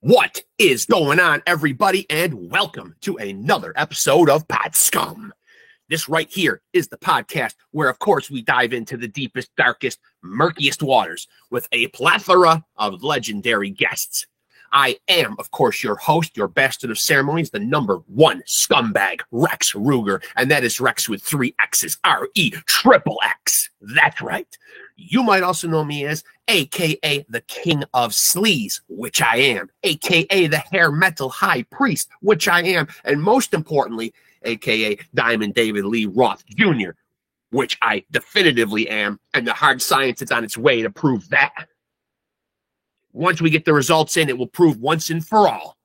What is going on, everybody, and welcome to another episode of Pod Scum. This right here is the podcast where, of course, we dive into the deepest, darkest, murkiest waters with a plethora of legendary guests. I am, of course, your host, your bastard of ceremonies, the number one scumbag, Rex Ruger, and that is Rex with 3 X's, R-E-X-X. That's right. You might also know me as a.k.a. the King of Sleaze, which I am, a.k.a. the Hair Metal High Priest, which I am, and most importantly, a.k.a. Diamond David Lee Roth Jr., which I definitively am, and the hard science is on its way to prove that. Once we get the results in, it will prove once and for all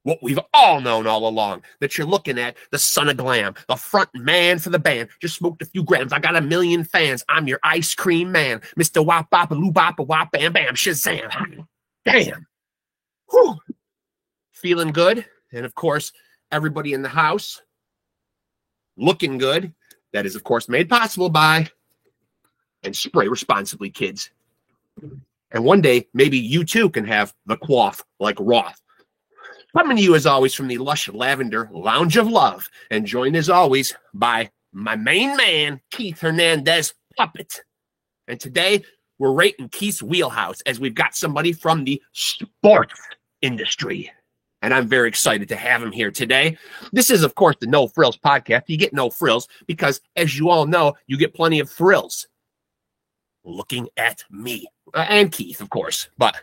what we've all known all along, that you're looking at the son of glam, the front man for the band. Just smoked a few grams. I got a million fans. I'm your ice cream man. Mr. Wop Bop Loo Bop Wop Bam Bam Shazam. Damn. Whew. Feeling good. And of course, everybody in the house looking good. That is, of course, made possible by and spray responsibly, kids. And one day, maybe you too can have the quaff like Roth. Coming to you as always from the lush lavender lounge of love, and joined as always by my main man, Keith Hernandez Puppet. And today we're right in Keith's wheelhouse as we've got somebody from the sports industry. And I'm very excited to have him here today. This is, of course, the No Frills podcast. You get no frills because, as you all know, you get plenty of thrills looking at me. And Keith, of course. But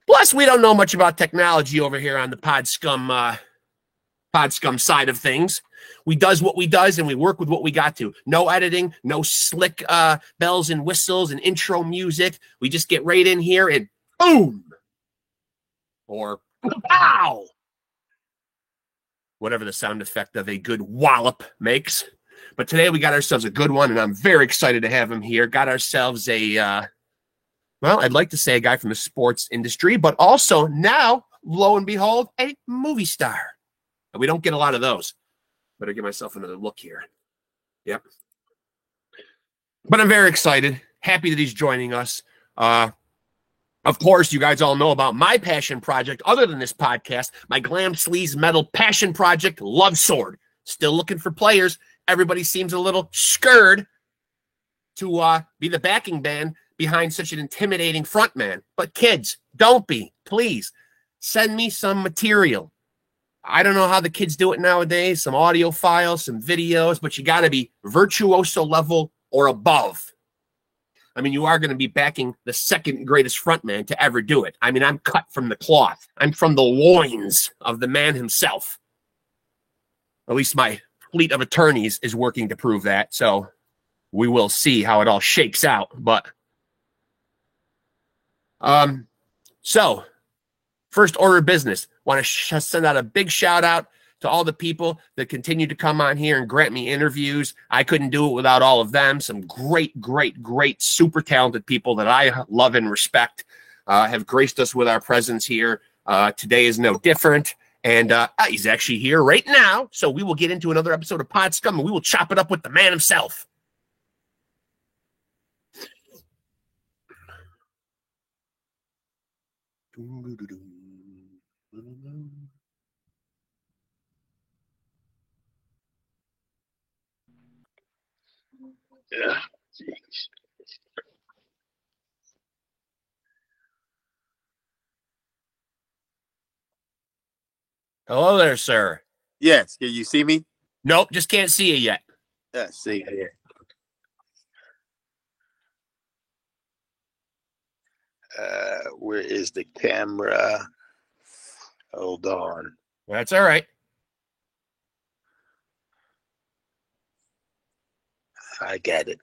plus, we don't know much about technology over here on the Pod Scum side of things. We does what we does, and we work with what we got to. No editing, no slick bells and whistles and intro music. We just get right in here and boom! Or pow! Whatever the sound effect of a good wallop makes. But today we got ourselves a good one, and I'm very excited to have him here. Got ourselves a... well, I'd like to say a guy from the sports industry, but also now, lo and behold, a movie star. And we don't get a lot of those. Better give myself another look here. Yep. But I'm very excited. Happy that he's joining us. Of course, you guys all know about my passion project, other than this podcast, my glam sleaze metal passion project, Love Sword. Still looking for players. Everybody seems a little scared to be the backing band behind such an intimidating frontman. But kids, don't be. Please, send me some material. I don't know how the kids do it nowadays, some audio files, some videos, but you got to be virtuoso level or above. I mean, you are going to be backing the second greatest frontman to ever do it. I mean, I'm cut from the cloth. I'm from the loins of the man himself. At least my fleet of attorneys is working to prove that, so we will see how it all shakes out. But so first order of business, want to send out a big shout out to all the people that continue to come on here and grant me interviews. I couldn't do it without all of them. Some great, super talented people that I love and respect have graced us with our presence here. Today is no different. And he's actually here right now. So we will get into another episode of Pod Scum and we will chop it up with the man himself. Hello there, sir. Yes. Can you see me? Nope, just can't see you yet. Let's see here. Where is the camera? Hold on. That's all right. I got it.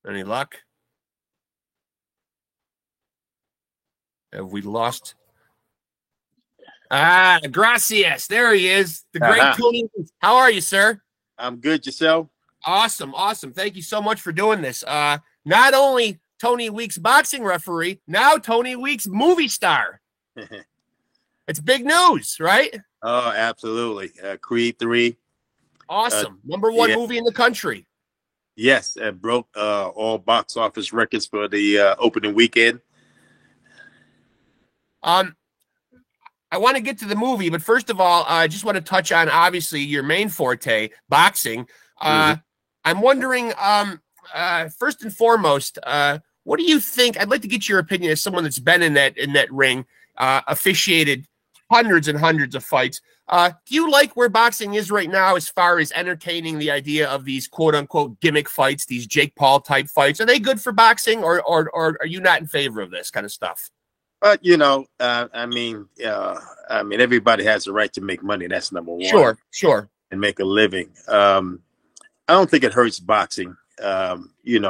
Any luck? Have we lost Gracias. There he is. The great Uh-huh. Tony Weeks. How are you, sir? I'm good. Yourself? Awesome. Awesome. Thank you so much for doing this. Not only Tony Weeks boxing referee, now Tony Weeks movie star. It's big news, right? Oh, absolutely. Creed 3. Awesome. Number one Yeah. movie in the country. Yes, it broke all box office records for the opening weekend. I want to get to the movie, but first of all, I just want to touch on obviously your main forte, boxing. I'm wondering, first and foremost, what do you think? I'd like to get your opinion as someone that's been in that ring, officiated hundreds and hundreds of fights. Do you like where boxing is right now as far as entertaining the idea of these quote unquote gimmick fights, these Jake Paul type fights? Are they good for boxing, or are you not in favor of this kind of stuff? But I mean, everybody has the right to make money. That's number one. Sure. And make a living. I don't think it hurts boxing. You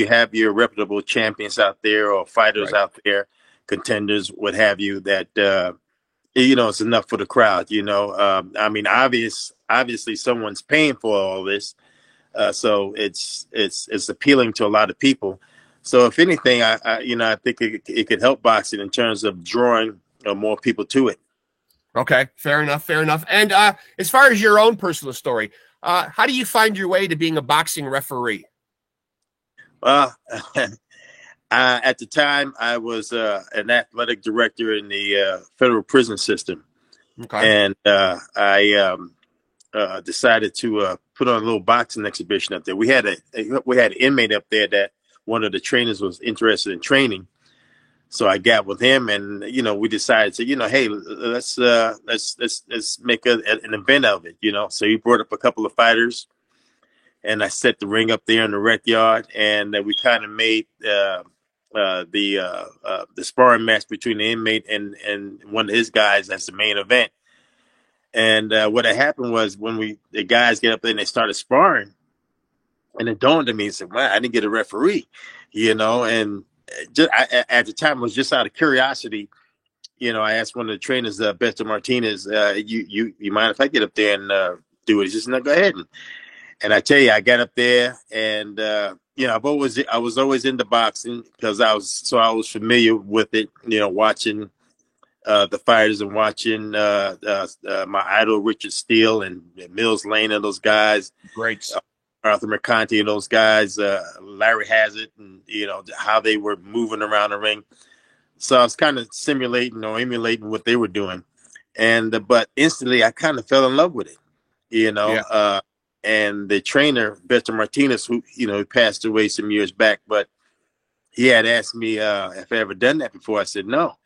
have your reputable champions out there or fighters out there, contenders, what have you, that it's enough for the crowd. Obviously someone's paying for all this, so it's appealing to a lot of people. So if anything, I think it could help boxing in terms of drawing more people to it. Okay, fair enough. And as far as your own personal story, how do you find your way to being a boxing referee? Well, at the time, I was an athletic director in the federal prison system. Okay. And I decided to put on a little boxing exhibition up there. We had an inmate up there that one of the trainers was interested in training. So I got with him, and we decided to, hey, let's make an event of it. So he brought up a couple of fighters, and I set the ring up there in the rec yard, and we kind of made the sparring match between the inmate and one of his guys as the main event. And what had happened was when the guys get up there and they started sparring, and it dawned on me and said, "Wow, I didn't get a referee," and at the time, it was just out of curiosity. I asked one of the trainers, Beto Martinez, you mind if I get up there and do it? He says, "No, go ahead." And I tell you, I got up there, and I was always into boxing because I was familiar with it. Watching the fighters and watching my idol Richard Steele and Mills Lane and those guys. Great. Arthur Mercanti and those guys, Larry Hazard, and how they were moving around the ring. So I was kind of simulating or emulating what they were doing, but instantly I kind of fell in love with it, and the trainer Beto Martinez, who passed away some years back, but he had asked me if I ever done that before. I said no.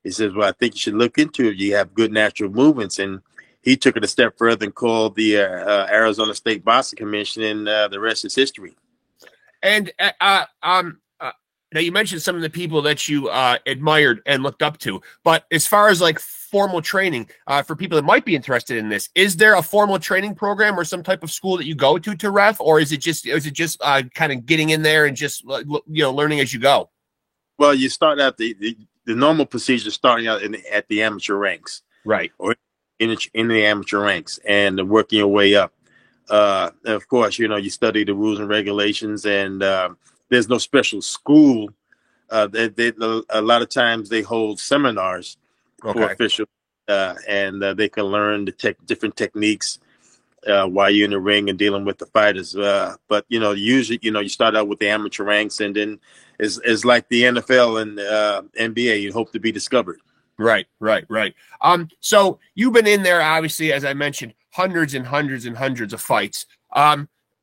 He says, "Well, I think you should look into it. You have good natural movements." And he took it a step further and called the Arizona State Boxing Commission, and the rest is history. And now you mentioned some of the people that you admired and looked up to, but as far as like formal training for people that might be interested in this, is there a formal training program or some type of school that you go to ref, or is it just kind of getting in there and just learning as you go? Well, you start out the normal procedure, starting out at the amateur ranks, right, or in the amateur ranks, and working your way up. And of course, you study the rules and regulations, and there's no special school. A lot of times they hold seminars for officials, and they can learn the different techniques while you're in the ring and dealing with the fighters. But usually, you start out with the amateur ranks, and then it's like the NFL and NBA. You hope to be discovered. Right. So you've been in there, obviously, as I mentioned, hundreds and hundreds and hundreds of fights.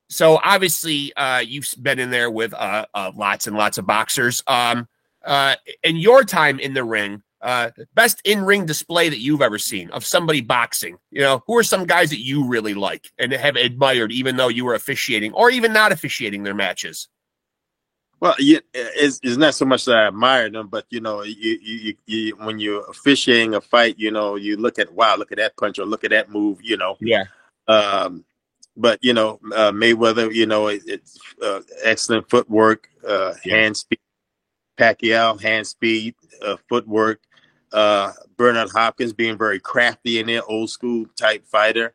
So obviously, you've been in there with lots and lots of boxers. In your time in the ring, best in-ring display that you've ever seen of somebody boxing, who are some guys that you really like and have admired, even though you were officiating or even not officiating their matches? Well, it's not so much that I admire them, but you when you're officiating a fight, you look at look at that punch or look at that move, Yeah. But Mayweather, it's excellent footwork, hand speed. Pacquiao, hand speed, footwork. Bernard Hopkins being very crafty in there, old school type fighter.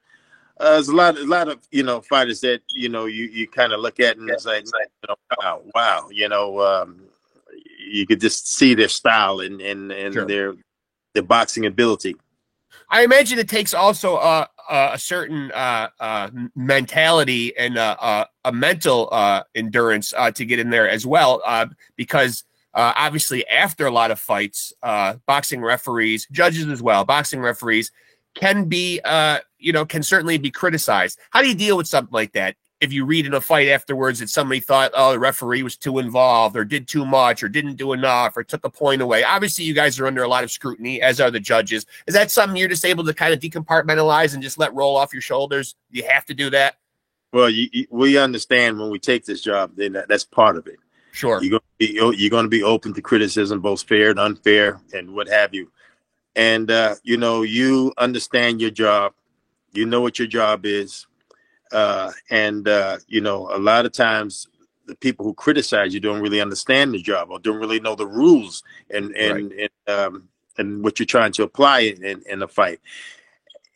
There's a lot of fighters that you kind of look at and it's like, wow, you could just see their style and Sure. their boxing ability. I imagine it takes also a certain mentality and a mental endurance to get in there as well, because obviously after a lot of fights, boxing referees, judges as well, boxing referees can be, can certainly be criticized. How do you deal with something like that? If you read in a fight afterwards that somebody thought, oh, the referee was too involved or did too much or didn't do enough or took a point away. Obviously, you guys are under a lot of scrutiny, as are the judges. Is that something you're just able to kind of decompartmentalize and just let roll off your shoulders? You have to do that? Well, we understand when we take this job, then that's part of it. Sure. You're going to be open to criticism, both fair and unfair and what have you. And, you understand your job. You know what your job is. A lot of times the people who criticize you don't really understand the job or don't really know the rules and what you're trying to apply in a fight.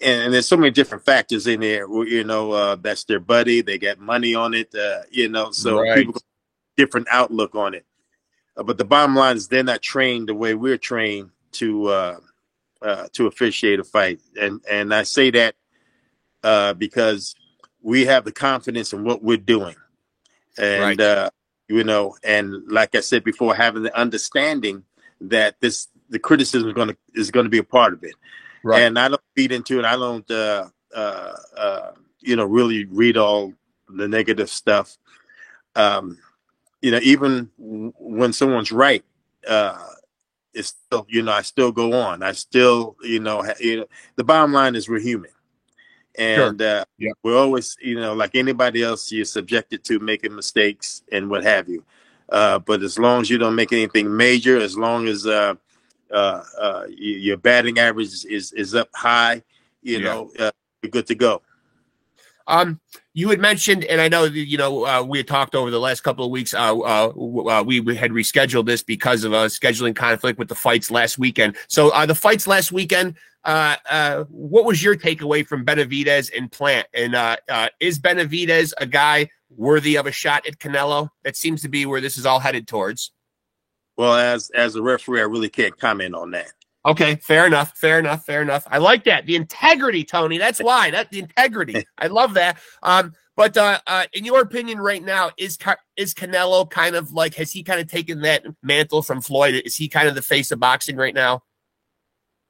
And there's so many different factors in there. That's their buddy. They get money on it. So right. People different outlook on it. But the bottom line is they're not trained the way we're trained to officiate a fight. And I say that because we have the confidence in what we're doing. And, right. And like I said before, having the understanding that the criticism is going to be a part of it. Right. And I don't feed into it. I don't, really read all the negative stuff. Even when someone's right, it's still, I still go on. I still, the bottom line is we're human. And sure. We're always, like anybody else, you're subjected to making mistakes and what have you. But as long as you don't make anything major, as long as your batting average is up high, you're good to go. You had mentioned, and I know we had talked over the last couple of weeks. We had rescheduled this because of a scheduling conflict with the fights last weekend. So the fights last weekend, what was your takeaway from Benavidez and Plant? And is Benavidez a guy worthy of a shot at Canelo? That seems to be where this is all headed towards. Well, as a referee, I really can't comment on that. Okay, fair enough. I like that. The integrity, Tony. That's why. The integrity. I love that. But in your opinion right now, is Canelo kind of like, has he kind of taken that mantle from Floyd? Is he kind of the face of boxing right now?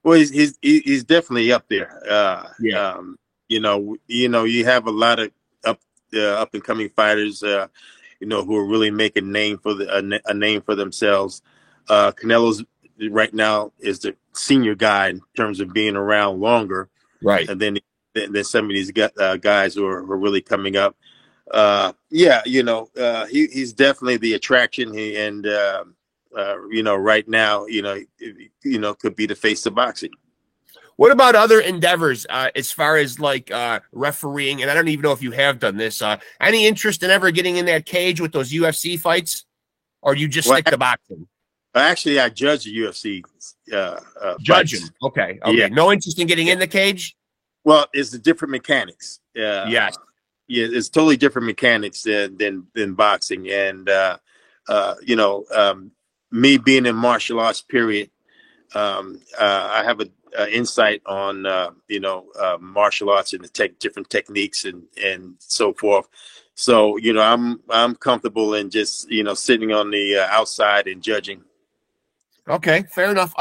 Well, he's definitely up there. You have a lot of up and coming fighters, who are really making a name for themselves. Canelo's right now is the senior guy in terms of being around longer, right? And then some of these guys who are really coming up. He's definitely the attraction. Right now, could be the face of boxing. What about other endeavors as far as like refereeing? And I don't even know if you have done this. Any interest in ever getting in that cage with those UFC fights, or do you just stick to boxing? Actually, I judge the UFC. Judging. Okay. Yeah. No interest in getting in the cage? Well, it's the different mechanics. Yes. Yeah, it's totally different mechanics than boxing. And, me being in martial arts, period, I have an insight on, martial arts and the different techniques and so forth. So, I'm comfortable in just, sitting on the outside and judging. Okay, fair enough.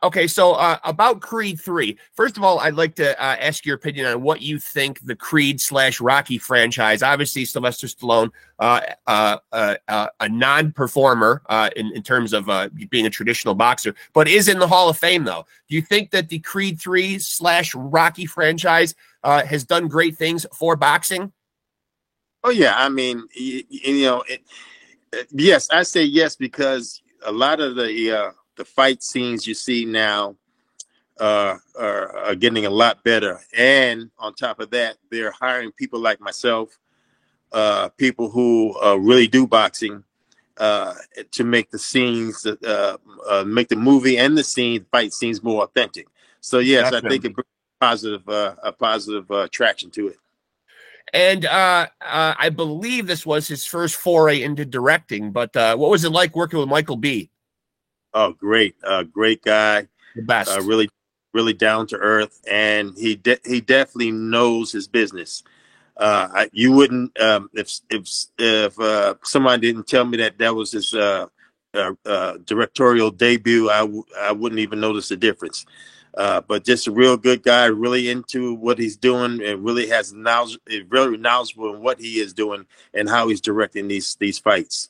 Okay, so about Creed 3. First of all, I'd like to ask your opinion on what you think the Creed/Rocky franchise. Obviously, Sylvester Stallone, a non-performer in terms of being a traditional boxer, but is in the Hall of Fame, though. Do you think that the Creed 3/Rocky franchise has done great things for boxing? Oh yeah, I mean, yes, I say yes because a lot of the fight scenes you see now are getting a lot better, and on top of that, they're hiring people like myself, people who really do boxing, to make the scenes, make the movie and the fight scenes more authentic. So yes, I think Definitely. it brings a positive attraction to it. And I believe this was his first foray into directing. But what was it like working with Michael B? Oh, great, great guy, The best. really, really down to earth, and he definitely knows his business. You wouldn't if somebody didn't tell me that was his directorial debut, I wouldn't even notice the difference. But just a real good guy, really into what he's doing, and really has knowledge, very knowledgeable in what he is doing and how he's directing these fights.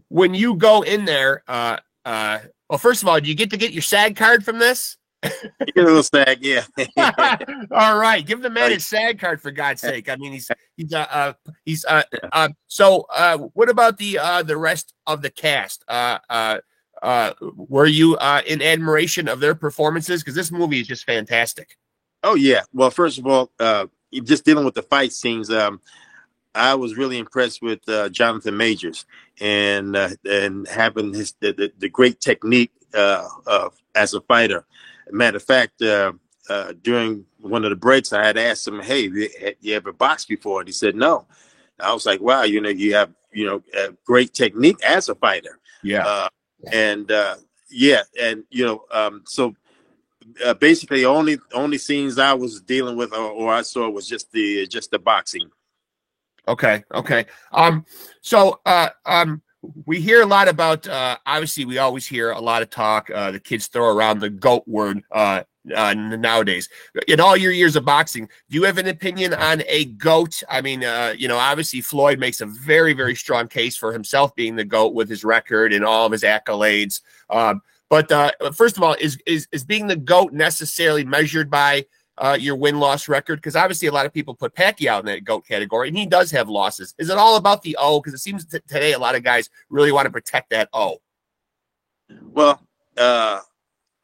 When you go in there, well, first of all, do you get to get your SAG card from this? You get a little SAG, yeah. All right, give the man his SAG card for God's sake. I mean, so what about the rest of the cast? Were you in admiration of their performances? Because this movie is just fantastic. Oh yeah. Well, first of all, just dealing with the fight scenes, I was really impressed with Jonathan Majors and having the great technique as a fighter. Matter of fact, during one of the breaks, I had asked him, "Hey, you ever boxed before?" And he said, "No." I was like, "Wow, you have great technique as a fighter." Yeah. Yeah, and so basically, only scenes I was dealing with or I saw was just the boxing. Okay. So we hear a lot about obviously we always hear a lot of talk. The kids throw around the GOAT word nowadays. In all your years of boxing, do you have an opinion on a GOAT? I mean, obviously Floyd makes a very, very strong case for himself being the GOAT with his record and all of his accolades. But first of all, is being the GOAT necessarily measured by your win-loss record? Because obviously a lot of people put Pacquiao in that GOAT category, and he does have losses. Is it all about the O? Because it seems today a lot of guys really want to protect that O. Well,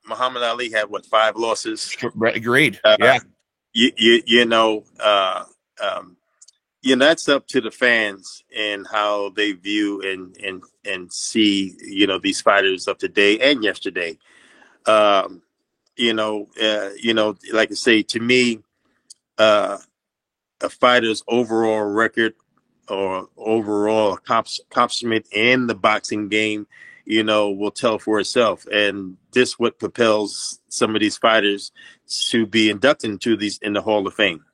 Muhammad Ali had 5 losses? Agreed. Yeah. That's up to the fans and how they view and see these fighters of today and yesterday. Like I say, to me, a fighter's overall record or overall accomplishment in the boxing game, will tell for itself. And this what propels some of these fighters to be inducted in the Hall of Fame.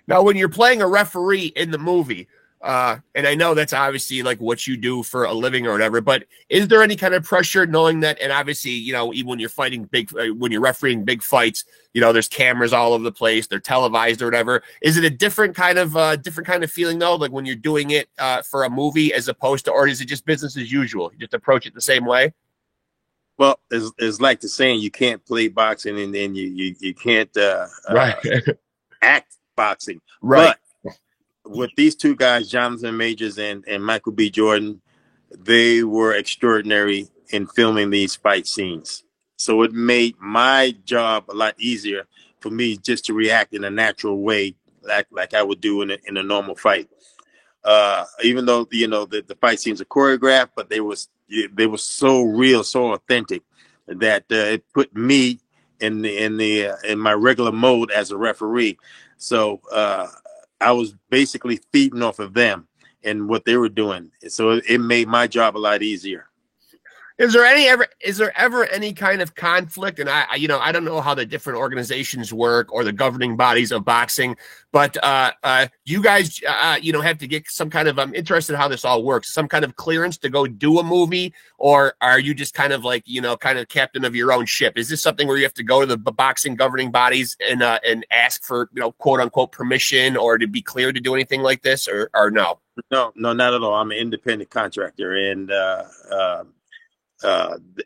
Now, when you're playing a referee in the movie, and I know that's obviously like what you do for a living or whatever, but is there any kind of pressure knowing that? And obviously, even when you're fighting when you're refereeing big fights, there's cameras all over the place, they're televised or whatever. Is it a different kind of feeling though? Like when you're doing it for a movie as opposed to, or is it just business as usual? You just approach it the same way? Well, it's like the saying, you can't play boxing and then you can't right. act boxing. Right. But with these two guys, Jonathan Majors and Michael B. Jordan, they were extraordinary in filming these fight scenes. So it made my job a lot easier for me just to react in a natural way, like I would do in a normal fight. Even though the fight scenes are choreographed, but they were so real, so authentic that it put me in my regular mode as a referee. So I was basically feeding off of them and what they were doing. So it made my job a lot easier. Is there ever any kind of conflict? And I don't know how the different organizations work or the governing bodies of boxing, but you guys, have to get some kind of, I'm interested in how this all works, some kind of clearance to go do a movie, or are you just kind of like, kind of captain of your own ship? Is this something where you have to go to the boxing governing bodies and ask for, quote unquote permission or to be cleared to do anything like this, or no? No, not at all. I'm an independent contractor, and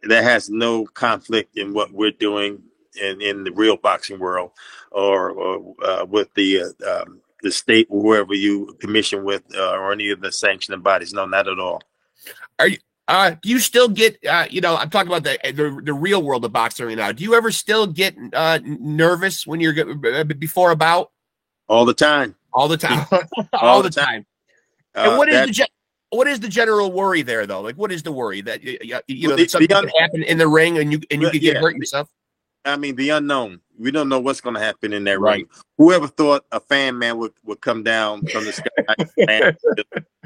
that has no conflict in what we're doing in the real boxing world or with the state or wherever you commission with or any of the sanctioning bodies. No, not at all. Are you? Do you still get? I'm talking about the real world of boxing right now. Do you ever still get nervous when you're before a bout? All the time. All the time. All the time. And what is what is the general worry there, though? Like, what is the worry that Well, that something could happen in the ring and you could get hurt yourself? I mean, the unknown. We don't know what's going to happen in that Right. ring. Whoever thought a fan man would come down from the sky?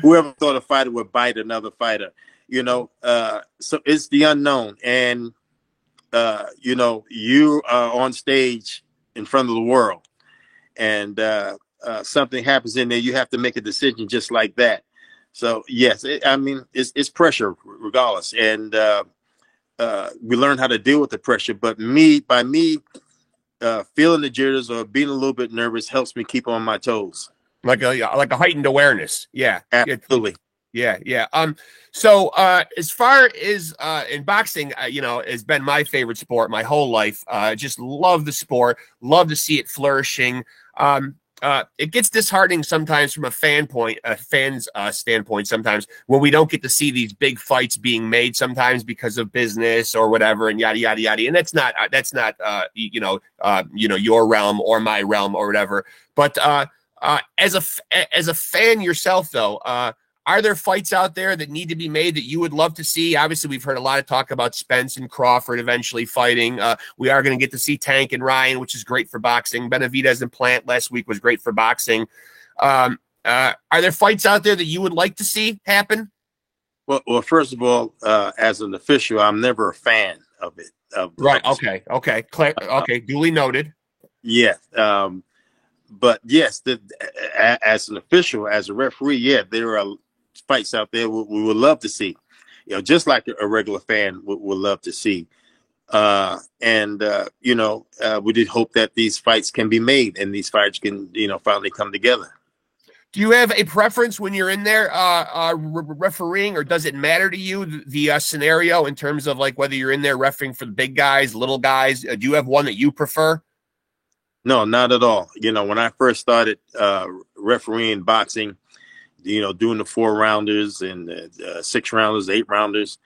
Whoever thought a fighter would bite another fighter? So it's the unknown. And, you are on stage in front of the world. And something happens in there. You have to make a decision just like that. So, yes, it's pressure regardless. And we learn how to deal with the pressure. But by me feeling the jitters or being a little bit nervous helps me keep on my toes. Like a heightened awareness. Yeah. Absolutely. Yeah. So as far as in boxing, has been my favorite sport my whole life. Just love the sport. Love to see it flourishing. It gets disheartening sometimes from a fan's standpoint sometimes when we don't get to see these big fights being made sometimes because of business or whatever and yada yada yada. And that's not your realm or my realm or whatever. But as a fan yourself though, are there fights out there that need to be made that you would love to see? Obviously, we've heard a lot of talk about Spence and Crawford eventually fighting. We are going to get to see Tank and Ryan, which is great for boxing. Benavidez and Plant last week was great for boxing. Are there fights out there that you would like to see happen? Well, first of all, as an official, I'm never a fan of it. Right. Okay. Okay. Duly noted. Yeah. But yes, as an official, as a referee, yeah, there are fights out there we would love to see, just like a regular fan would love to see. We did hope that these fights can be made and these fights can, finally come together. Do you have a preference when you're in there refereeing, or does it matter to you the scenario in terms of like whether you're in there refereeing for the big guys, little guys? Do you have one that you prefer? No, not at all. When I first started refereeing boxing, doing the 4-rounders and 6-rounders, 8-rounders,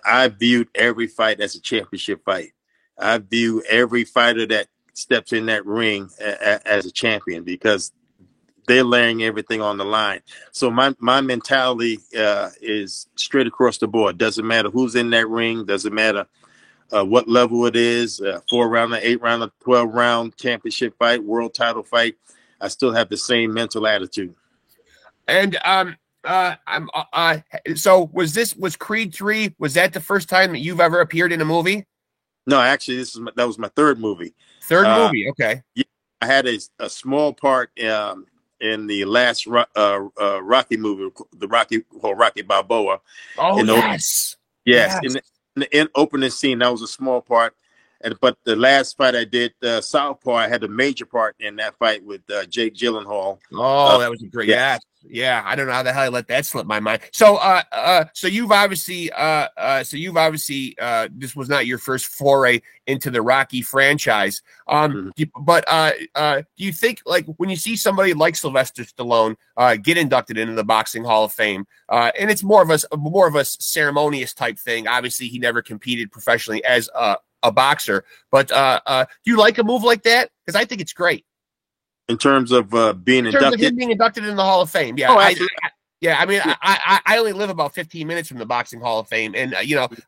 I viewed every fight as a championship fight. I view every fighter that steps in that ring as a champion because they're laying everything on the line. So my mentality is straight across the board. Doesn't matter who's in that ring. Doesn't matter what level it is, 4-rounder, 8-rounder, 12-round championship fight, world title fight. I still have the same mental attitude. And so was Creed 3? Was that the first time that you've ever appeared in a movie? No, actually, that was my third movie. Third movie, okay. Yeah, I had a small part in the last Rocky movie, Rocky Balboa. Oh, yes. Yes. In the opening scene, that was a small part. But the last fight I did, Southpaw, I had a major part in that fight with Jake Gyllenhaal. Oh, that was a great. Yeah. I don't know how the hell I let that slip my mind. So, so you've obviously, this was not your first foray into the Rocky franchise. But do you think, like, when you see somebody like Sylvester Stallone get inducted into the Boxing Hall of Fame, and it's more of a ceremonious type thing. Obviously, he never competed professionally as a boxer, but do you like a move like that? Because I think it's great. In terms of being inducted? Of him being inducted in the Hall of Fame, yeah. I only live about 15 minutes from the Boxing Hall of Fame, and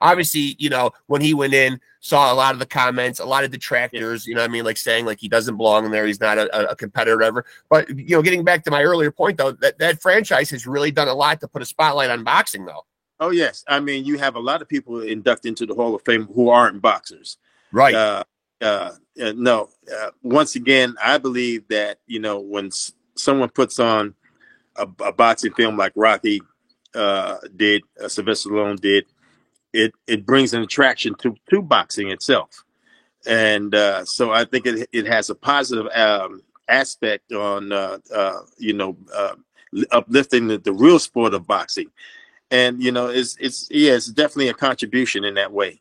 obviously, when he went in, saw a lot of the comments, a lot of detractors, like saying like he doesn't belong in there, he's not a competitor, or whatever. But getting back to my earlier point, though, that franchise has really done a lot to put a spotlight on boxing, though. Oh, yes. I mean, you have a lot of people inducted into the Hall of Fame who aren't boxers. Right. Once again, I believe that, when someone puts on a boxing film like Rocky did, Sylvester Stallone did, it brings an attraction to boxing itself. And so I think it has a positive aspect on, uplifting the real sport of boxing. And, it's definitely a contribution in that way.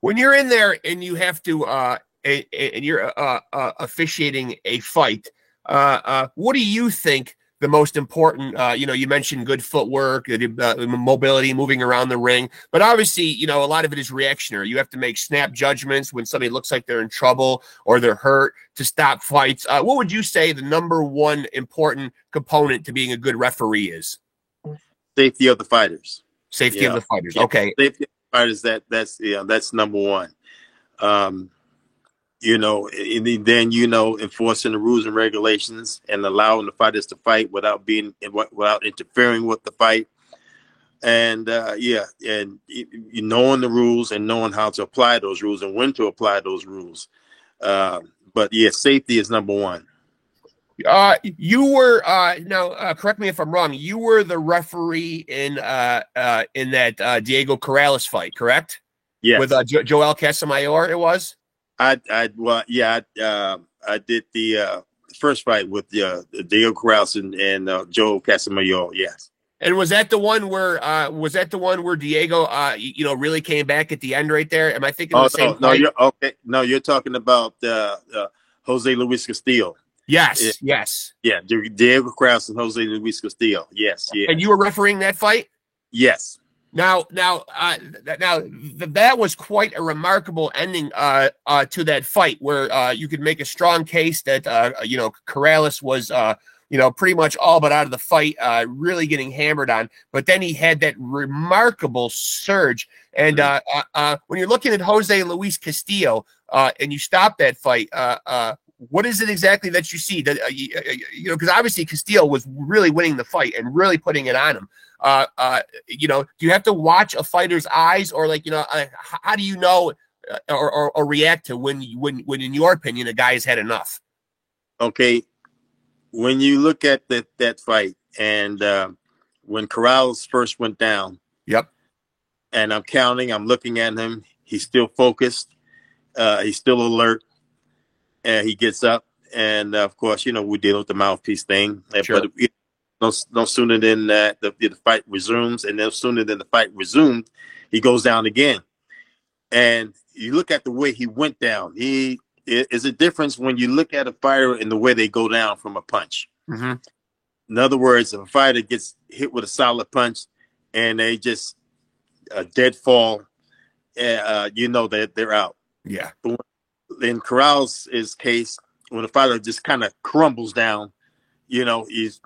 When you're in there and you have to, and you're officiating a fight, what do you think the most important, you mentioned good footwork, mobility, moving around the ring, but obviously, a lot of it is reactionary. You have to make snap judgments when somebody looks like they're in trouble or they're hurt to stop fights. What would you say the number one important component to being a good referee is? Safety of the fighters. Safety of the fighters. Yeah. Okay. Safety of the fighters. That's number one. And then enforcing the rules and regulations and allowing the fighters to fight without interfering with the fight. And and knowing the rules and knowing how to apply those rules and when to apply those rules. But safety is number one. You were now. Correct me if I'm wrong. You were the referee in that Diego Corrales fight, correct? Yes. With Joel Casamayor, it was. I did the first fight with Diego Corrales and Joel Casamayor. Yes. And was that the one where Diego really came back at the end right there? Am I thinking the same fight? You're talking about Jose Luis Castillo. Yes. Yeah, Diego Corrales and Jose Luis Castillo. Yes. And you were refereeing that fight? Yes. Now, that was quite a remarkable ending to that fight, where you could make a strong case that Corrales was pretty much all but out of the fight, really getting hammered on. But then he had that remarkable surge, and when you're looking at Jose Luis Castillo and you stop that fight, what is it exactly that you see? That because obviously Castillo was really winning the fight and really putting it on him. Do you have to watch a fighter's eyes, or how do you know or react to when in your opinion a guy has had enough? Okay, when you look at that fight and when Corrales first went down, yep, and I'm counting, I'm looking at him. He's still focused. He's still alert. And he gets up, and of course, we deal with the mouthpiece thing. Sure. But no sooner than that, the fight resumes, and no sooner than the fight resumed, he goes down again. And you look at the way he went down. Is a difference when you look at a fighter and the way they go down from a punch. Mm-hmm. In other words, if a fighter gets hit with a solid punch and they just a dead fall, that they're out. Yeah. But in Corrales' case, when the fighter just kind of crumbles down, he's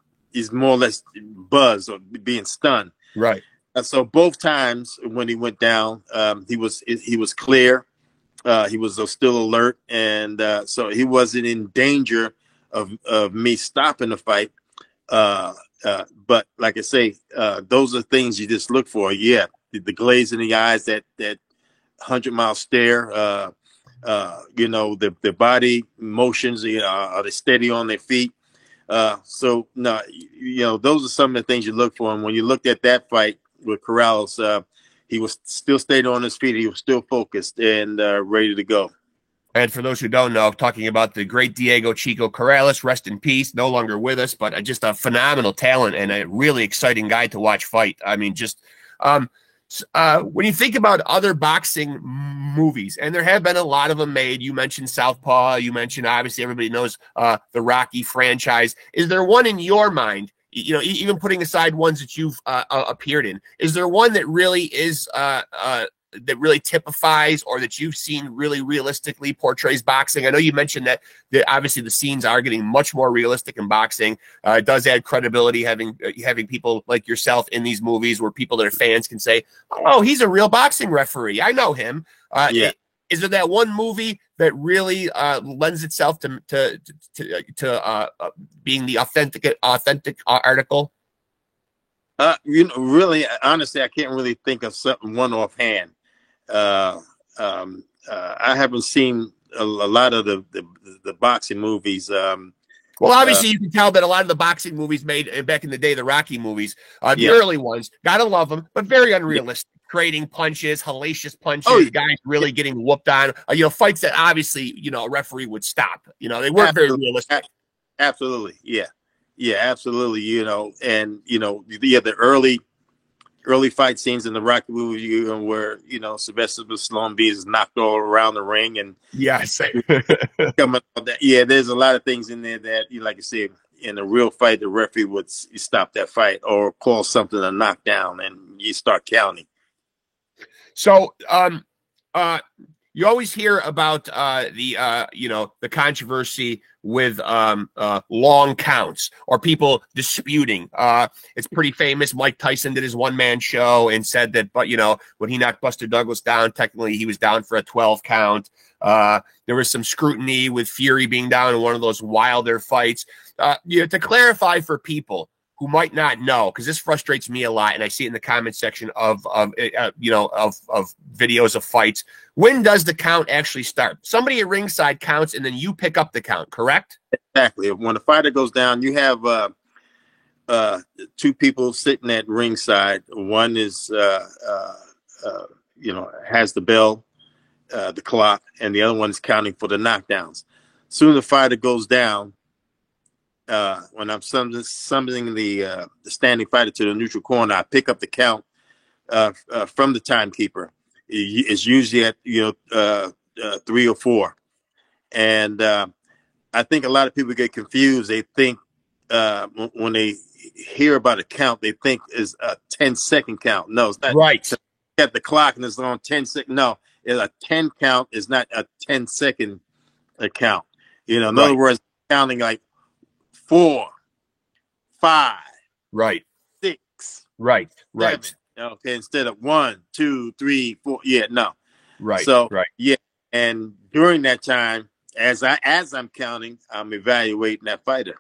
more or less buzzed or being stunned. Right. So both times when he went down, he was clear. He was still alert, and so he wasn't in danger of me stopping the fight. But like I say, those are things you just look for. Yeah, the glaze in the eyes, that 100-mile stare. The body motions, are they steady on their feet? Those are some of the things you look for. And when you looked at that fight with Corrales, he was still steady on his feet. He was still focused and ready to go. And for those who don't know, I'm talking about the great Diego Chico Corrales, rest in peace, no longer with us, but just a phenomenal talent and a really exciting guy to watch fight. I mean, when you think about other boxing movies, and there have been a lot of them made, you mentioned Southpaw, you mentioned, obviously everybody knows the Rocky franchise. Is there one in your mind, even putting aside ones that you've appeared in, is there one that really is that really typifies, or that you've seen really realistically portrays boxing? I know you mentioned that obviously the scenes are getting much more realistic in boxing. It does add credibility having people like yourself in these movies, where people that are fans can say, "Oh, he's a real boxing referee. I know him." Yeah. Is there that one movie that really lends itself to being the authentic article? Really, honestly, I can't really think of one offhand. I haven't seen a lot of the boxing movies. Well, obviously, you can tell that a lot of the boxing movies made back in the day, the Rocky movies, the early ones, gotta love them, but very unrealistic. Trading punches, hellacious punches, guys really getting whooped on. Fights that obviously, a referee would stop. They weren't very realistic. Absolutely, yeah, absolutely. The early fight scenes in the Rocky movie, where Sylvester Stallone is knocked all around the ring, and yes, there's a lot of things in there that, like I said, in a real fight, the referee would stop that fight or call something a knockdown, and you start counting. So, You always hear about the controversy with long counts or people disputing. It's pretty famous. Mike Tyson did his one-man show and said that, but when he knocked Buster Douglas down, technically he was down for a 12 count. There was some scrutiny with Fury being down in one of those Wilder fights. To clarify for people who might not know, because this frustrates me a lot, and I see it in the comment section of videos of fights. When does the count actually start? Somebody at ringside counts, and then you pick up the count, correct? Exactly. When the fighter goes down, you have two people sitting at ringside. One is has the bell, the clock, and the other one's counting for the knockdowns. Soon the fighter goes down. When I'm summoning the standing fighter to the neutral corner, I pick up the count from the timekeeper. It's usually at 3 or 4, and I think a lot of people get confused. They think when they hear about a count, they think is a 10-second count. No, it's not. Right. At the clock and it's on 10 seconds. No, a 10 count is not a 10-second count. In other words, counting like 4, 5, right, 6, right, 7. Okay, instead of 1, 2, 3, 4. Yeah, no. Right. So right. Yeah, and during that time, as I'm counting, I'm evaluating that fighter.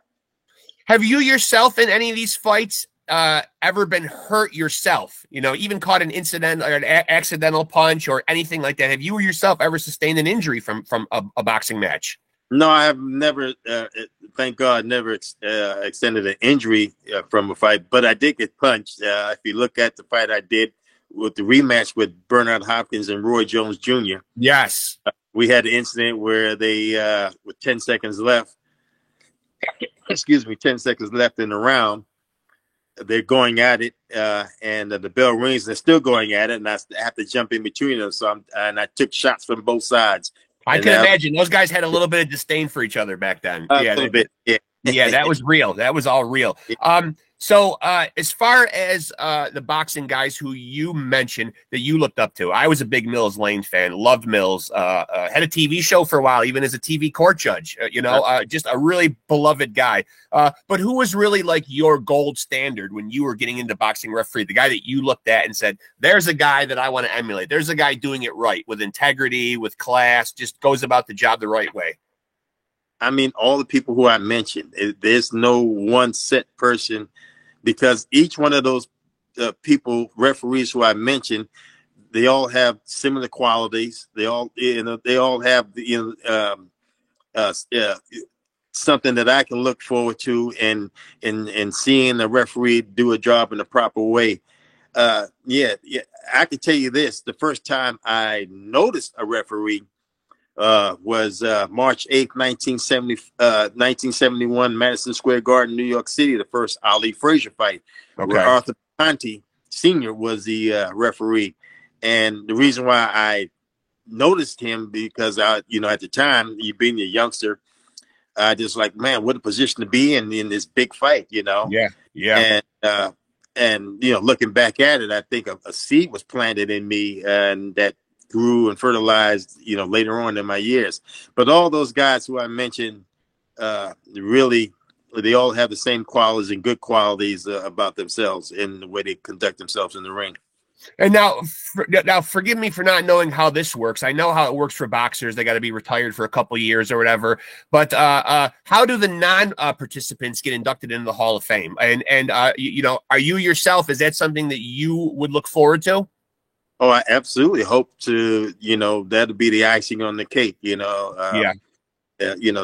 Have you yourself in any of these fights ever been hurt yourself? Even caught an incident or an accidental punch or anything like that? Have you yourself ever sustained an injury from a boxing match? No, I have never, thank God, never extended an injury from a fight, but I did get punched. If you look at the fight I did with the rematch with Bernard Hopkins and Roy Jones Jr. Yes. We had an incident where they, with 10 seconds left, 10 seconds left in the round, they're going at it, and the bell rings, and they're still going at it, and I have to jump in between them. So I took shots from both sides. I can imagine those guys had a little bit of disdain for each other back then. A little bit. Yeah. Yeah, that was real. That was all real. So as far as the boxing guys who you mentioned that you looked up to, I was a big Mills Lane fan, loved Mills, had a TV show for a while, even as a TV court judge, just a really beloved guy. But who was really like your gold standard when you were getting into boxing referee, the guy that you looked at and said, there's a guy that I want to emulate. There's a guy doing it right with integrity, with class, just goes about the job the right way. I mean, all the people who I mentioned, there's no one set person, because each one of those referees who I mentioned, they all have similar qualities. They all have something that I can look forward to, and seeing the referee do a job in the proper way. I can tell you this: the first time I noticed a referee was March 8th, 1971, Madison Square Garden, New York City, the first Ali Frazier fight, where Arthur Conti Sr. was the referee. And the reason why I noticed him, because at the time, you being a youngster, I just like, man, what a position to be in this big fight, Yeah. And looking back at it, I think a seed was planted in me, and that grew and fertilized, later on in my years. But all those guys who I mentioned, really, they all have the same qualities and good qualities about themselves in the way they conduct themselves in the ring. And now, forgive me for not knowing how this works. I know how it works for boxers. They got to be retired for a couple of years or whatever. But how do the non-participants get inducted into the Hall of Fame? And are you yourself, is that something that you would look forward to? Oh, I absolutely hope to, that'll be the icing on the cake,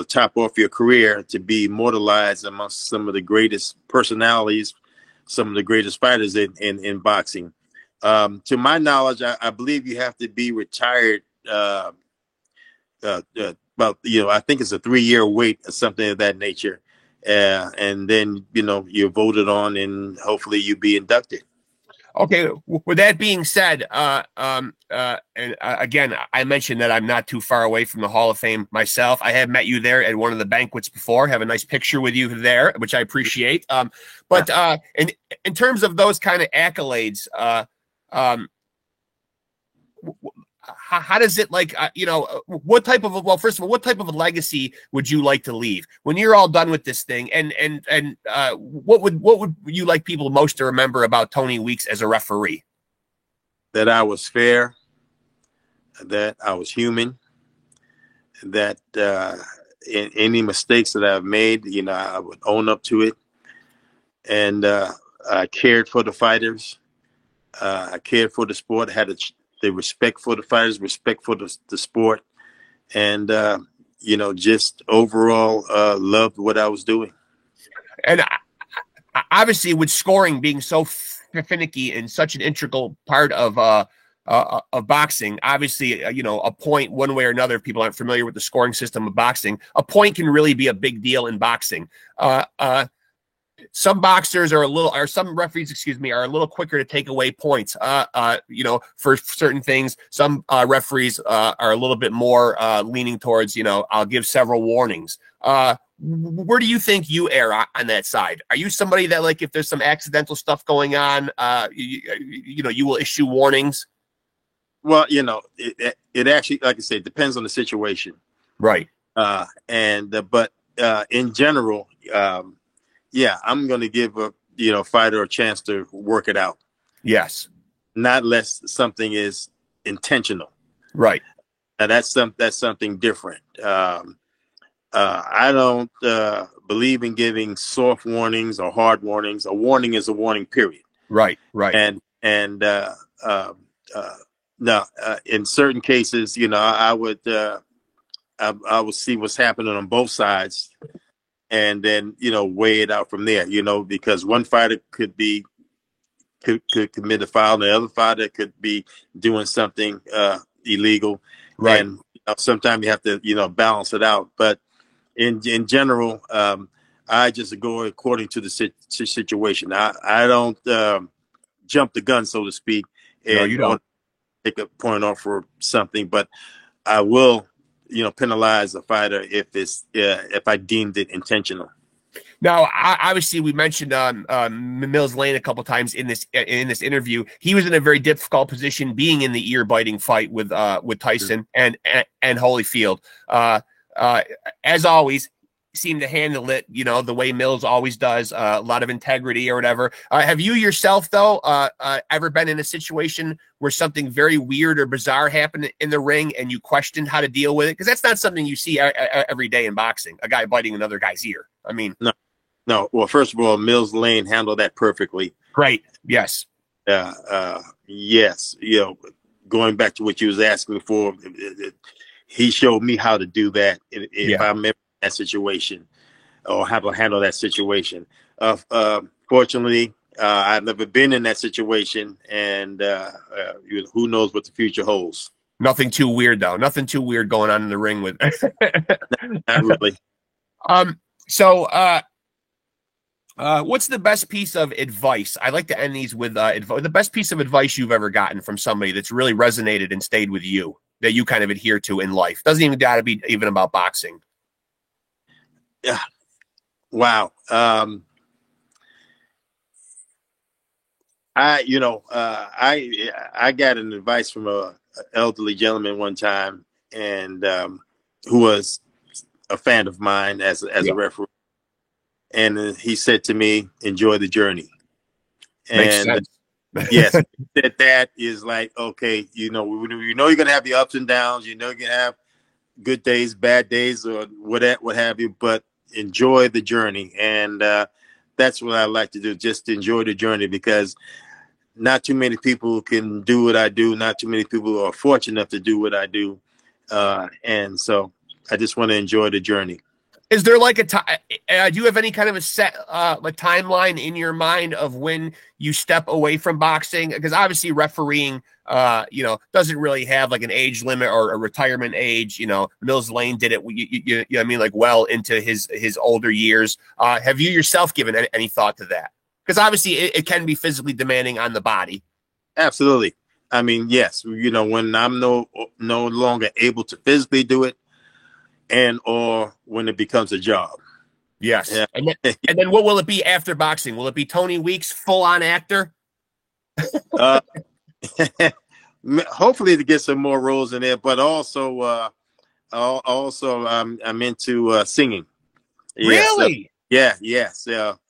top off your career, to be immortalized amongst some of the greatest personalities, some of the greatest fighters in boxing. To my knowledge, I believe you have to be retired about, I think it's a 3-year wait or something of that nature. And then, you're voted on, and hopefully you be inducted. Okay. With that being said, and again, I mentioned that I'm not too far away from the Hall of Fame myself. I have met you there at one of the banquets before. Have a nice picture with you there, which I appreciate. But in terms of those kind of accolades, how does it like, what type of, well, first of all, what type of a legacy would you like to leave when you're all done with this thing? And what would you like people most to remember about Tony Weeks as a referee? That I was fair, that I was human, that in any mistakes that I've made, I would own up to it. And I cared for the fighters. I cared for the sport, had the respect for the fighters, respect for the sport. And, just overall loved what I was doing. And obviously with scoring being so finicky and such an integral part of boxing, obviously, a point one way or another, if people aren't familiar with the scoring system of boxing, a point can really be a big deal in boxing. Some boxers some referees, are a little quicker to take away points, for certain things. Some referees are a little bit more leaning towards, I'll give several warnings. Where do you think you err on that side? Are you somebody that, like, if there's some accidental stuff going on, you will issue warnings? Well, it actually, like I said, depends on the situation. Right. But in general, I'm going to give a fighter a chance to work it out. Yes. Not unless something is intentional. Right. Now that's something different. I don't believe in giving soft warnings or hard warnings. A warning is a warning, period. Right. Right. And in certain cases, I would see what's happening on both sides, and then weigh it out from there. Because one fighter could commit a foul, and the other fighter could be doing something illegal. Right. And sometimes you have to balance it out. But in general, I just go according to the situation. I don't jump the gun, so to speak, and no, you don't take a point off for something. But I will, penalize a fighter if I deemed it intentional. Now, obviously, we mentioned Mills Lane a couple times in this interview. He was in a very difficult position, being in the ear biting fight with Tyson and Holyfield. As always, seemed to handle it, the way Mills always does, a lot of integrity or whatever. Have you yourself, though, ever been in a situation where something very weird or bizarre happened in the ring and you questioned how to deal with it? Because that's not something you see every day in boxing, a guy biting another guy's ear. I mean, no. Well, first of all, Mills Lane handled that perfectly. Great. Yes. Yes. Going back to what you was asking for, he showed me how to do that if I'm in that situation, or how to handle that situation. Fortunately, I've never been in that situation, and who knows what the future holds. Nothing too weird, though. Nothing too weird going on in the ring with. Not really. So, what's the best piece of advice? I like to end these with the best piece of advice you've ever gotten from somebody that's really resonated and stayed with you, that you kind of adhere to in life. Doesn't even got to be even about boxing. Yeah. Wow. I got an advice from a elderly gentleman one time, and who was a fan of mine as a referee. And he said to me, "Enjoy the journey." Makes sense. Yes, that is like, okay, you're going to have your ups and downs. You're going to have good days, bad days, or what have you, but enjoy the journey. And that's what I like to do, just enjoy the journey, because not too many people can do what I do. Not too many people are fortunate enough to do what I do. And so I just want to enjoy the journey. Is there like do you have any kind of a set timeline in your mind of when you step away from boxing? Because obviously refereeing, doesn't really have like an age limit or a retirement age. Mills Lane did it, well into his older years. Have you yourself given any thought to that? Because obviously it can be physically demanding on the body. Absolutely. I mean, yes, when I'm no longer able to physically do it, and or when it becomes a job. Yes. Yeah. And then what will it be after boxing? Will it be Tony Weeks, full-on actor? hopefully to get some more roles in there, but also I'm into singing. Yes, Really? yes.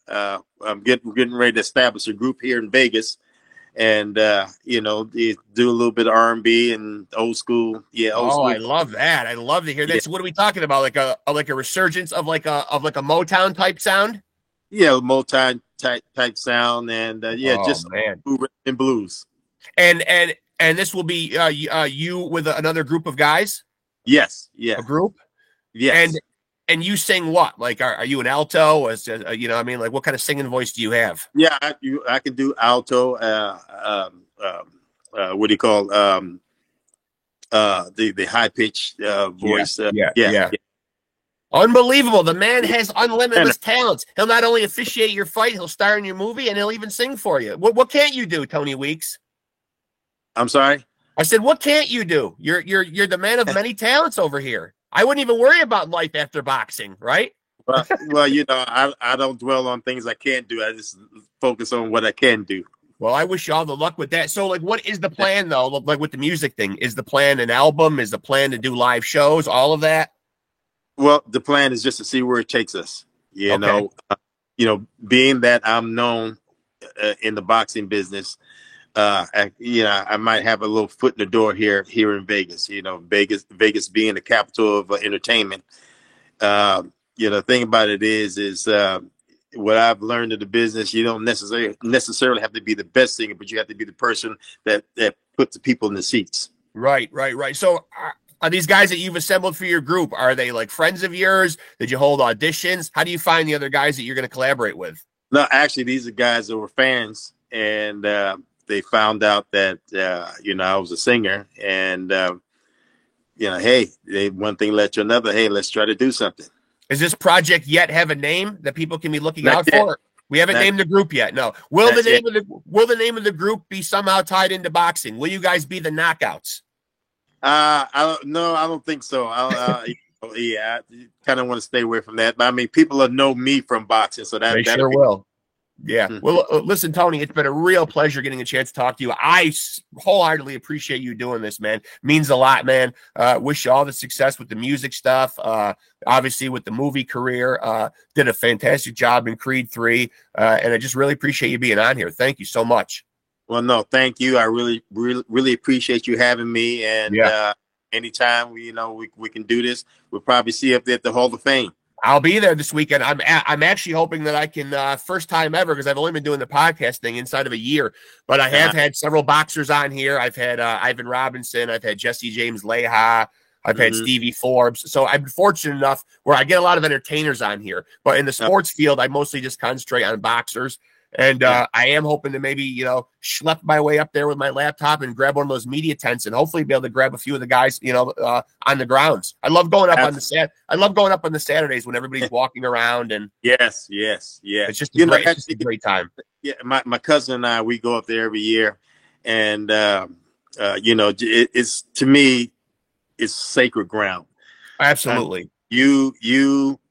I'm getting ready to establish a group here in Vegas, and do a little bit of R&B and old school. Yeah, old Oh, I school. love that. I love to hear Yeah, that. So what are we talking about? Like a resurgence of like a Motown type sound? yeah, multi type sound, and Oh just man. rhythm and blues. And this will be you with another group of guys, Yes, yeah, a group, and yes. and you sing what? Like, are you an alto? What I mean, like, what kind of singing voice do you have? Yeah, I can do alto. What do you call the high pitched Yeah, voice? yeah, Yeah, yeah. yeah. Unbelievable. The man has unlimited talents. He'll not only officiate your fight, he'll star in your movie, and he'll even sing for you. What can't you do, Tony Weeks? I'm sorry. I said, what can't you do? You're the man of many talents over here. I wouldn't even worry about life after boxing, right? Well, I don't dwell on things I can't do. I just focus on what I can do. Well, I wish you all the luck with that. So, like, what is the plan though? Like with the music thing, is the plan an album? Is the plan to do live shows? All of that? Well, the plan is just to see where it takes us. Okay. Being that I'm known in the boxing business, I might have a little foot in the door here in Vegas. Vegas being the capital of entertainment. The thing about it is what I've learned in the business. You don't necessarily have to be the best singer, but you have to be the person that puts the people in the seats. Right, right, right. So, are these guys that you've assembled for your group? Are they like friends of yours? Did you hold auditions? How do you find the other guys that you're going to collaborate with? No, actually, these are guys that were fans, and they found out that I was a singer, and hey, one thing led to another. Hey, let's try to do something. Does this project yet have a name that people can be looking Not out yet. for? We haven't Not named the group yet. No. Will the yet. name of the group be somehow tied into boxing? Will you guys be the Knockouts? I don't think so. I kind of want to stay away from that. But I mean, people will know me from boxing, so They sure will. Yeah. Well, listen, Tony, it's been a real pleasure getting a chance to talk to you. I wholeheartedly appreciate you doing this, man. Means a lot, man. Wish you all the success with the music stuff. Obviously, with the movie career, did a fantastic job in Creed 3. And I just really appreciate you being on here. Thank you so much. Well, no, thank you. I really, really, really appreciate you having me. And anytime we can do this, we'll probably see you up there at the Hall of Fame. I'll be there this weekend. I'm actually hoping that I can first time ever, because I've only been doing the podcast thing inside of a year, but I have had several boxers on here. I've had Ivan Robinson. I've had Jesse James Leha. I've had Stevie Forbes. So I've been fortunate enough where I get a lot of entertainers on here, but in the sports field, I mostly just concentrate on boxers. And I am hoping to maybe, schlep my way up there with my laptop and grab one of those media tents and hopefully be able to grab a few of the guys, on the grounds. I love going up on the Saturdays when everybody's walking around, and yes. it's just a great time. Yeah, my cousin and I, we go up there every year, and it's, to me, it's sacred ground. Absolutely. It's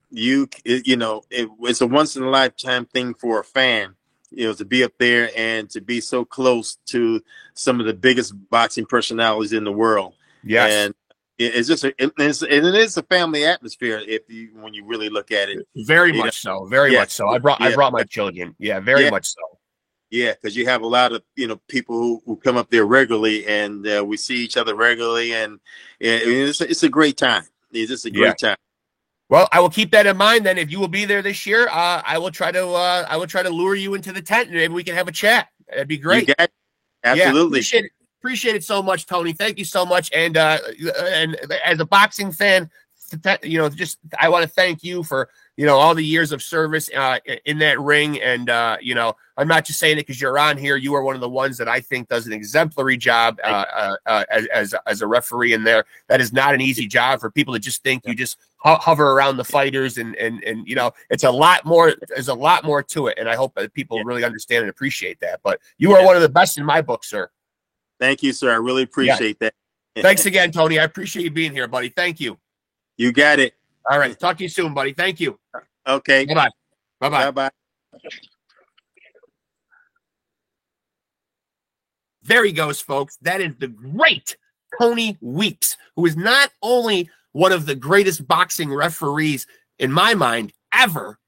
a once in a lifetime thing for a fan. To be up there and to be so close to some of the biggest boxing personalities in the world. Yes. And it's just it is a family atmosphere when you really look at it. Very much so. Much so. I brought my children. Yeah, very much so. Yeah, because you have a lot of people who come up there regularly, and we see each other regularly, and it's a great time. It's just a great time. Well, I will keep that in mind. Then, if you will be there this year, I will try to lure you into the tent, and maybe we can have a chat. That'd be great. Absolutely. Yeah, appreciate it so much, Tony. Thank you so much. And as a boxing fan, I want to thank you for all the years of service in that ring. And I'm not just saying it because you're on here. You are one of the ones that I think does an exemplary job as a referee in there. That is not an easy job for people that just think you just hover around the fighters, and it's a lot more. There's a lot more to it, and I hope that people really understand and appreciate that. But you are one of the best in my book, sir. Thank you, sir. I really appreciate that. Thanks again, Tony. I appreciate you being here, buddy. Thank you. You got it. All right. Talk to you soon, buddy. Thank you. Okay. Bye-bye. Bye-bye. Bye-bye. There he goes, folks. That is the great Tony Weeks, who is not only one of the greatest boxing referees in my mind ever,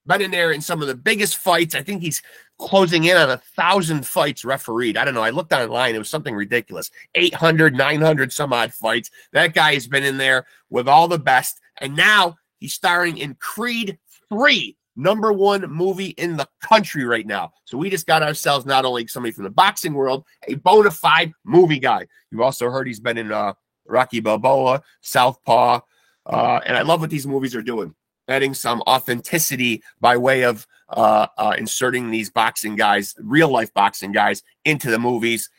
been in there in some of the biggest fights. I think he's closing in on 1,000 fights refereed. I don't know. I looked online. It was something ridiculous. 800, 900 some odd fights. That guy has been in there with all the best. And now he's starring in Creed 3, #1 movie in the country right now. So we just got ourselves not only somebody from the boxing world, a bona fide movie guy. You've also heard he's been in Rocky Balboa, Southpaw. And I love what these movies are doing, adding some authenticity by way of inserting these boxing guys, real life boxing guys, into the movies.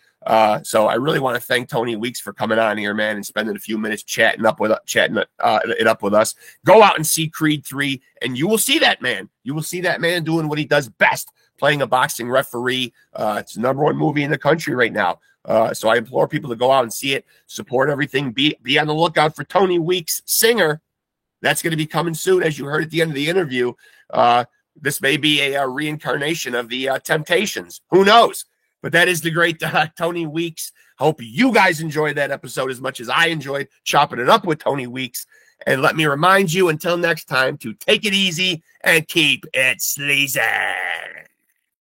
So I really want to thank Tony Weeks for coming on here, man, and spending a few minutes chatting it up with us. Go out and see Creed 3, and you will see that man. You will see that man doing what he does best, playing a boxing referee. It's the #1 movie in the country right now. So I implore people to go out and see it, support everything, be on the lookout for Tony Weeks, singer. That's going to be coming soon, as you heard at the end of the interview. This may be a reincarnation of the Temptations. Who knows? But that is the great Tony Weeks. Hope you guys enjoyed that episode as much as I enjoyed chopping it up with Tony Weeks. And let me remind you, until next time, to take it easy and keep it sleazy.